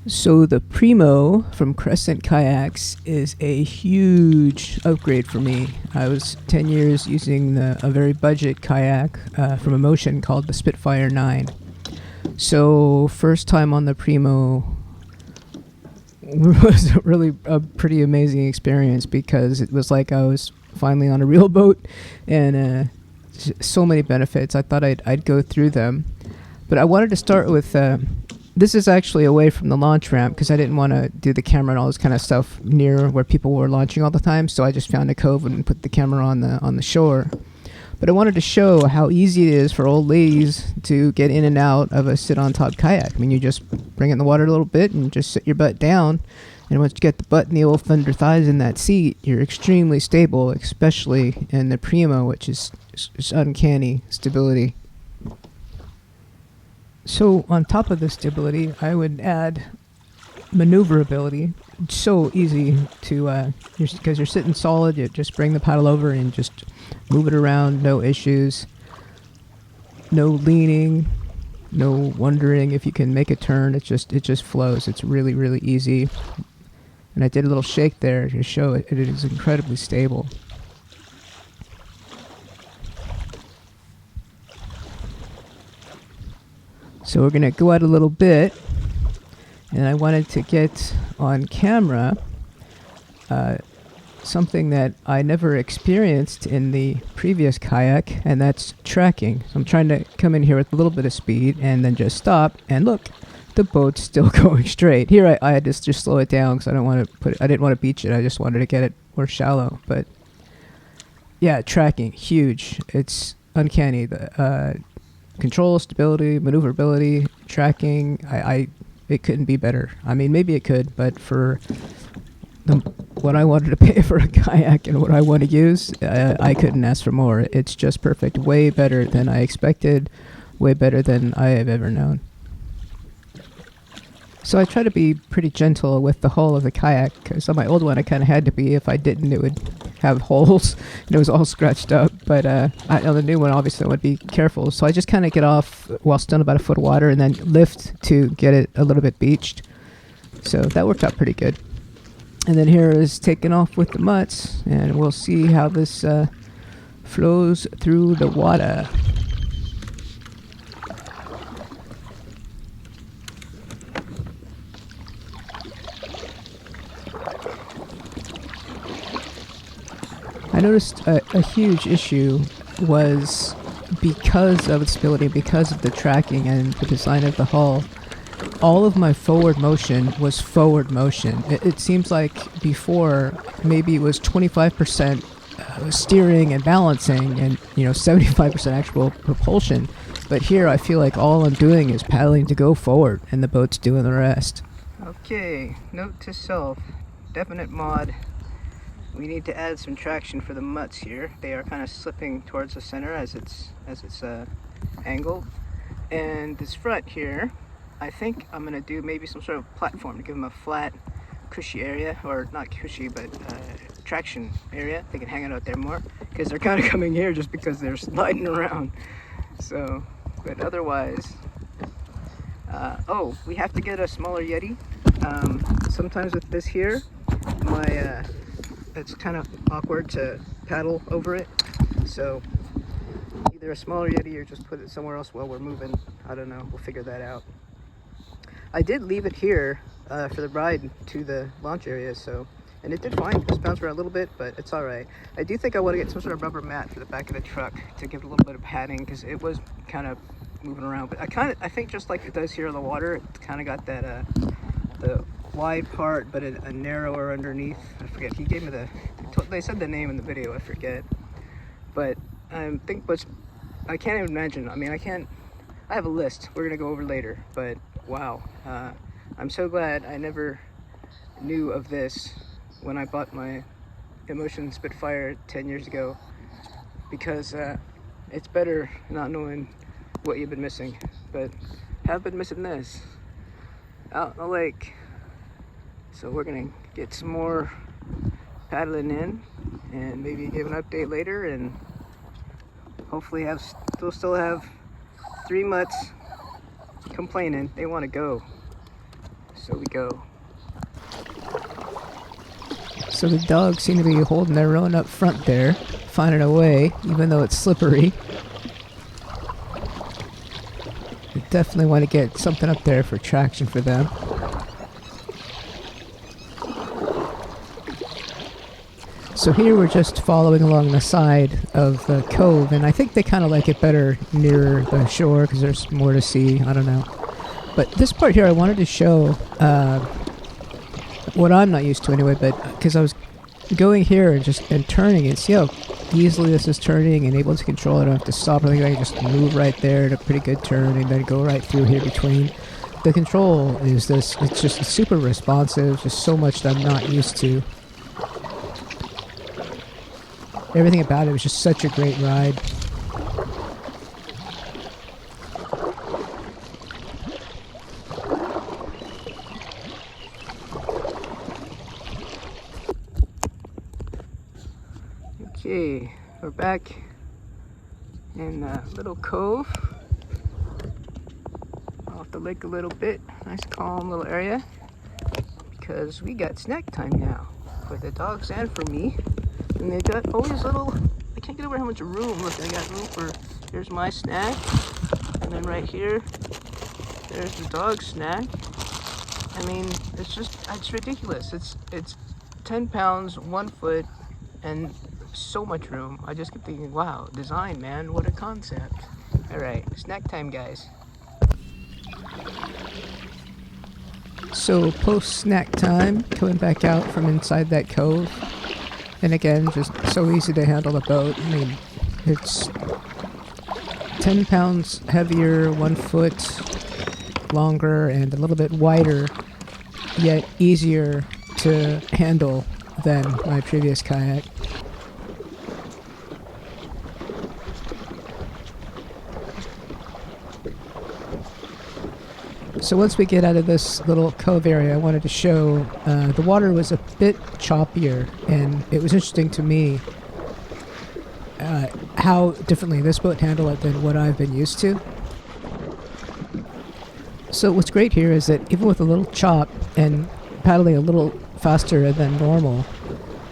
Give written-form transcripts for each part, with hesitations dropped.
So the Primo from Crescent Kayaks is a huge upgrade for me. I was 10 years using a very budget kayak from Emotion called the Spitfire 9. So first time on the Primo was really a pretty amazing experience because it was like I was finally on a real boat, and so many benefits. I thought I'd go through them, but I wanted to start with this is actually away from the launch ramp because I didn't want to do the camera and all this kind of stuff near where people were launching all the time. So I just found a cove and put the camera on the shore. But I wanted to show how easy it is for old ladies to get in and out of a sit-on-top kayak. I mean, you just bring it in the water a little bit and just sit your butt down. And once you get the butt and the old under thighs in that seat, you're extremely stable, especially in the Primo, which is uncanny stability. So on top of the stability, I would add maneuverability. It's so easy to, because you're sitting solid, you just bring the paddle over and just move it around, no issues, no leaning, no wondering if you can make a turn. It just flows. It's really, really easy. And I did a little shake there to show it. It is incredibly stable. So we're gonna go out a little bit, and I wanted to get on camera something that I never experienced in the previous kayak, and that's tracking. So I'm trying to come in here with a little bit of speed and then just stop, and look, the boat's still going straight. Here I had to just slow it down because I didn't want to beach it. I just wanted to get it more shallow. But yeah, tracking, huge. It's uncanny. The control, stability, maneuverability, tracking. It couldn't be better. I mean, maybe it could, but for what I wanted to pay for a kayak and what I want to use, I couldn't ask for more. It's just perfect. Way better than I expected. Way better than I have ever known. So I try to be pretty gentle with the hull of the kayak, because on my old one I kind of had to be. If I didn't, it would have holes and it was all scratched up. But on the new one, obviously I would be careful. So I just kind of get off while still in about a foot of water and then lift to get it a little bit beached. So that worked out pretty good. And then here is taking off with the mutts, and we'll see how this flows through the water. I noticed a huge issue was because of its stability, because of the tracking and the design of the hull. All of my forward motion was forward motion. It seems like before maybe it was 25% steering and balancing and 75% actual propulsion. But here I feel like all I'm doing is paddling to go forward and the boat's doing the rest. Okay, note to self, definite mod. We need to add some traction for the mutts here. They are kind of slipping towards the center as it's angled. And this front here, I think I'm going to do maybe some sort of platform to give them a flat, cushy area, or not cushy, but traction area. They can hang out there more, because they're kind of coming here just because they're sliding around. So, but otherwise, we have to get a smaller Yeti. Sometimes with this here, it's kind of awkward to paddle over it. So either a smaller Yeti or just put it somewhere else while we're moving. I don't know, we'll figure that out. I did leave it here for the ride to the launch area, and it did fine. Just bounced around a little bit, but it's all right. I do think I want to get some sort of rubber mat for the back of the truck to give it a little bit of padding, because it was kind of moving around. But I think just like it does here in the water, it kind of got that the wide part, but a narrower underneath. I forget. He gave me they said the name in the video. I forget. But I can't even imagine. I mean, I have a list we're gonna go over later, but wow, I'm so glad I never knew of this when I bought my Emotion Spitfire 10 years ago, because it's better not knowing what you've been missing. But have been missing this out in the lake. So we're gonna get some more paddling in and maybe give an update later, and hopefully still have 3 mutts complaining they want to go. So we go. So the dogs seem to be holding their own up front there, finding a way, even though it's slippery. We definitely want to get something up there for traction for them. So here we're just following along the side of the cove, and I think they kind of like it better near the shore because there's more to see. I don't know. But this part here I wanted to show what I'm not used to anyway, but because I was going here and turning and see how easily this is turning and able to control it. I don't have to stop or anything. I can just move right there at a pretty good turn and then go right through here between. The control is this, it's just super responsive, just so much that I'm not used to. Everything about it was just such a great ride. Okay, we're back in a little cove off the lake a little bit. Nice calm little area because we got snack time now for the dogs and for me. And they got all these little, I can't get over how much room. Look, I got room for, here's my snack. And then right here, there's the dog's snack. I mean, it's ridiculous. It's 10 pounds, 1 foot, and so much room. I just keep thinking, wow, design, man, what a concept. All right, snack time, guys. So post snack time, coming back out from inside that cove. And again, just so easy to handle the boat. I mean, it's 10 pounds heavier, 1 foot longer, and a little bit wider, yet easier to handle than my previous kayak. So once we get out of this little cove area, I wanted to show the water was a bit choppier, and it was interesting to me how differently this boat handled it than what I've been used to. So what's great here is that even with a little chop and paddling a little faster than normal,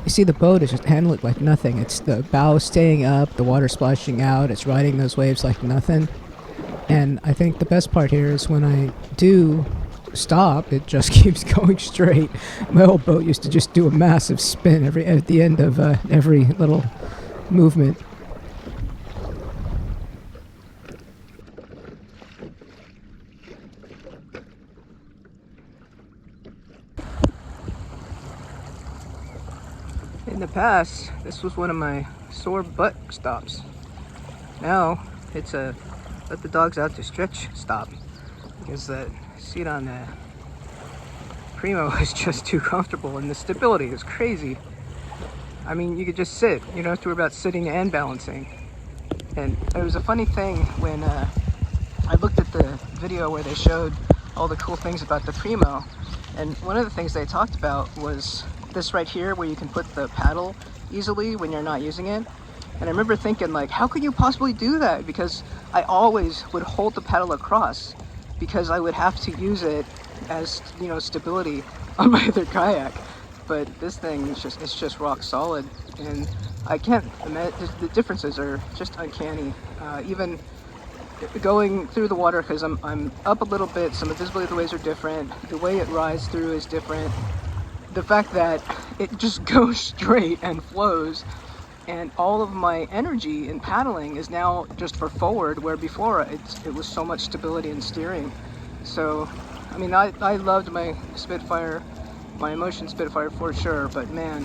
you see the boat is just handling it like nothing. It's the bow staying up, the water splashing out, it's riding those waves like nothing. And I think the best part here is when I do stop, it just keeps going straight. My old boat used to just do a massive spin at the end of every little movement. In the past, this was one of my sore butt stops. Now, it's a let the dogs out to stretch stop, because that seat on the Primo is just too comfortable and the stability is crazy. I mean, you could just sit, you don't have to worry about sitting and balancing. And it was a funny thing when I looked at the video where they showed all the cool things about the Primo, and one of the things they talked about was this right here where you can put the paddle easily when you're not using it. And I remember thinking, like, how could you possibly do that? Because I always would hold the paddle across because I would have to use it as, you know, stability on my other kayak. But this thing is just rock solid, and I can't imagine, the differences are just uncanny. Even going through the water, because I'm up a little bit, some of the visibility of the waves are different, the way it rides through is different. The fact that it just goes straight and flows, and all of my energy in paddling is now just for forward, where before it was so much stability and steering. So, I mean, I loved my Spitfire, my Emotion Spitfire for sure, but man,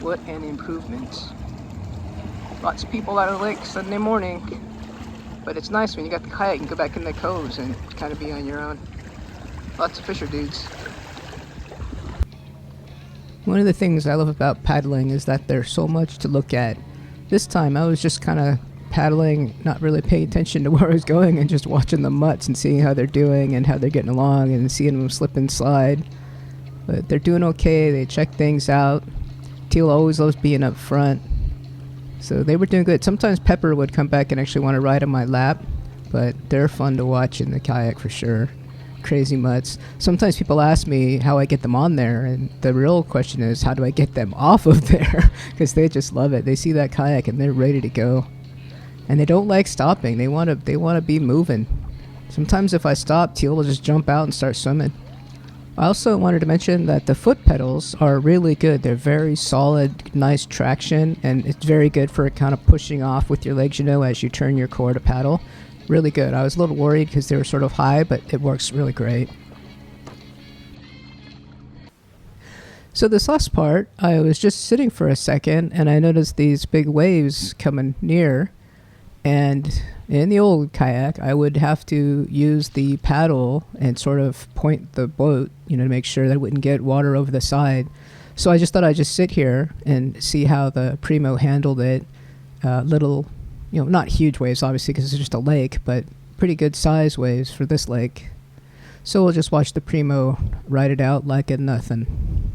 what an improvement. Lots of people out of the lake Sunday morning, but it's nice when you got the kayak and go back in the coves and kind of be on your own. Lots of fisher dudes. One of the things I love about paddling is that there's so much to look at. This time I was just kind of paddling, not really paying attention to where I was going, and just watching the mutts and seeing how they're doing and how they're getting along and seeing them slip and slide. But they're doing okay, they check things out. Teal always loves being up front. So they were doing good. Sometimes Pepper would come back and actually want to ride on my lap, but they're fun to watch in the kayak for sure. crazy mutts. Sometimes people ask me how I get them on there, and the real question is, how do I get them off of there? Because they just love it. They see that kayak and they're ready to go, and they don't like stopping. They want to be moving. Sometimes if I stop, Teal will just jump out and start swimming. I also wanted to mention that the foot pedals are really good. They're very solid, nice traction, and it's very good for kind of pushing off with your legs, as you turn your core to paddle. Really good. I was a little worried because they were sort of high, but it works really great. So this last part, I was just sitting for a second, and I noticed these big waves coming near. And in the old kayak, I would have to use the paddle and sort of point the boat, to make sure that it wouldn't get water over the side. So I just thought I'd just sit here and see how the Primo handled it. Little, not huge waves, obviously, because it's just a lake, but pretty good size waves for this lake. So we'll just watch the Primo ride it out like it's nothing.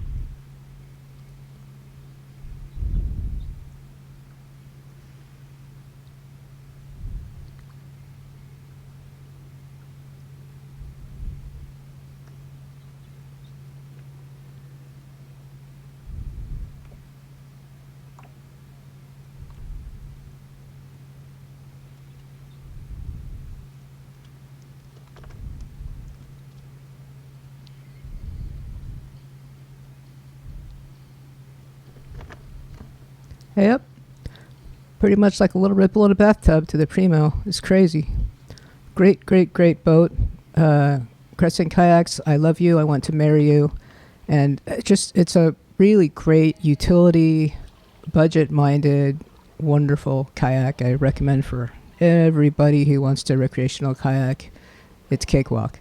Yep. Pretty much like a little ripple in a bathtub to the Primo. It's crazy. Great, great, great boat. Crescent Kayaks, I love you. I want to marry you. And it's a really great utility, budget-minded, wonderful kayak. I recommend for everybody who wants to recreational kayak. It's cakewalk.